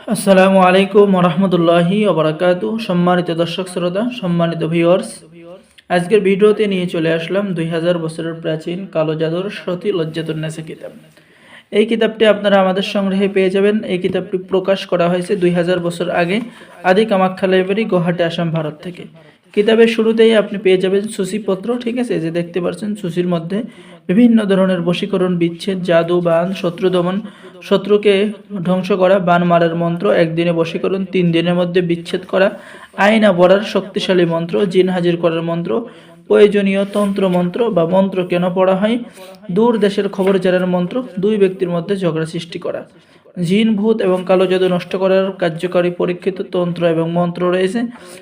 আসসালামু আলাইকুম রহমতুল্লাহি ওবরাকাতু। সম্মানিত দর্শক শ্রোতা, সম্মানিত ভিউয়ার্স, আজকের ভিডিওতে নিয়ে চলে আসলাম 2000 বছরের প্রাচীন কালো জাদুর সতী লজ্জাতুন্নেসা কিতাব। এই কিতাবটি আপনারা আমাদের সংগ্রহে পেয়ে যাবেন। এই কিতাবটি প্রকাশ করা হয়েছে 2000 বছর আগে আদি কামাখ্যা লাইব্রেরি, গুয়াহাটি, আসাম, ভারত থেকে। কিতাবের শুরুতেই আপনি পেয়ে যাবেন সূচিপত্র, ঠিক আছে, যে দেখতে পাচ্ছেন সূচির মধ্যে বিভিন্ন ধরনের বশীকরণ, বিচ্ছেদ, জাদু, বান, শত্রু দমন, শত্রুকে ধ্বংস করা, বান মারার মন্ত্র, একদিনে বশীকরণ, 3 দিনের মধ্যে বিচ্ছেদ করা, আয়না পড়ার শক্তিশালী মন্ত্র, জিন হাজির করার মন্ত্র, প্রয়োজনীয় তন্ত্র মন্ত্র বা মন্ত্র কেন পড়া হয়, দূর দেশের খবর জানার মন্ত্র, 2 ব্যক্তির মধ্যে ঝগড়া সৃষ্টি করা, জিন, ভূত এবং কালো জাদু নষ্ট করার কার্যকারী পরীক্ষিত তন্ত্র এবং মন্ত্র রয়েছে।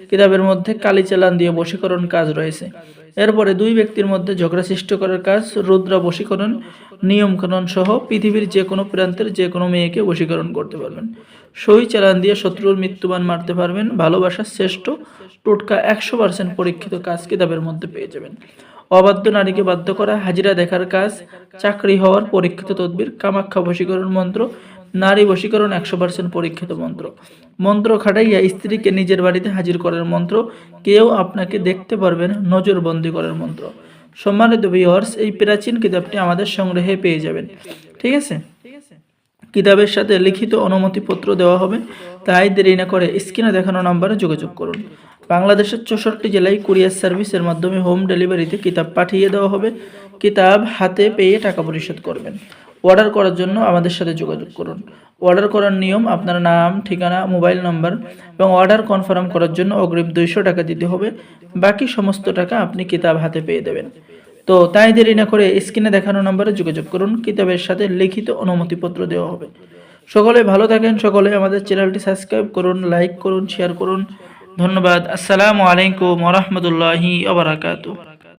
কিতাবের মধ্যে কালি চালান দিয়ে বশীকরণ কাজ রয়েছে। এরপরে 2 ব্যক্তির মধ্যে ঝগড়া সৃষ্টি করার কাজ, রুদ্রা বশীকরণ, নিয়মকানুন সহ পৃথিবীর যে কোনো প্রান্তের যে কোনো মেয়েকে বশীকরণ করতে পারবেন। সই চালান দিয়ে শত্রুর মৃত্যুবান মারতে পারবেন। ভালোবাসার শ্রেষ্ঠ টোটকা 100% পরীক্ষিত কাজ কিতাবের মধ্যে পেয়ে যাবেন। অবাধ্য নারীকে বাধ্য করা, হাজিরা দেখার কাজ, চাকরি হওয়ার পরীক্ষিত তদবির, কামাখ্যা বশীকরণ মন্ত্র, নারী বশীকরণ 100% পরীক্ষিত মন্ত্র, মন্ত্র খাটাইয়া স্ত্রীকে নিজের বাড়িতে হাজির করার মন্ত্র, কেউ আপনাকে দেখতে পারবে না, নজরবন্দি করার মন্ত্র। সম্মানিত ভিউয়ার্স, এই প্রাচীন কিতাবটি আমাদের সংগ্রহে পেয়ে যাবেন, ঠিক আছে। কিতাবের সাথে লিখিত অনুমতিপত্র দেওয়া হবে, তাই দেরি না করে স্ক্রিনে দেখানো নম্বরে যোগাযোগ করুন। বাংলাদেশের 64 জেলায় কুরিয়ার সার্ভিসের মাধ্যমে হোম ডেলিভারিতে কিতাব পাঠিয়ে দেওয়া হবে। কিতাব হাতে পেয়ে টাকা পরিশোধ করবেন। অর্ডার করার জন্য আমাদের সাথে যোগাযোগ করুন। অর্ডার করার নিয়ম: আপনার নাম, ঠিকানা, মোবাইল নম্বর এবং অর্ডার কনফার্ম করার জন্য অগ্রিম 200 টাকা দিতে হবে। বাকি সমস্ত টাকা আপনি কিতাব হাতে পেয়ে দেবেন। তো তাই দেরি না করে স্ক্রিনে দেখানো নম্বরে যোগাযোগ করুন। কিতাবের সাথে লিখিত অনুমতিপত্র দেওয়া হবে। সকলে ভালো থাকেন। সকলে আমাদের চ্যানেলটি সাবস্ক্রাইব করুন, লাইক করুন, শেয়ার করুন। ধন্যবাদ। আসসালামু আলাইকুম ওয়া রাহমাতুল্লাহি ওয়া বারাকাতুহু।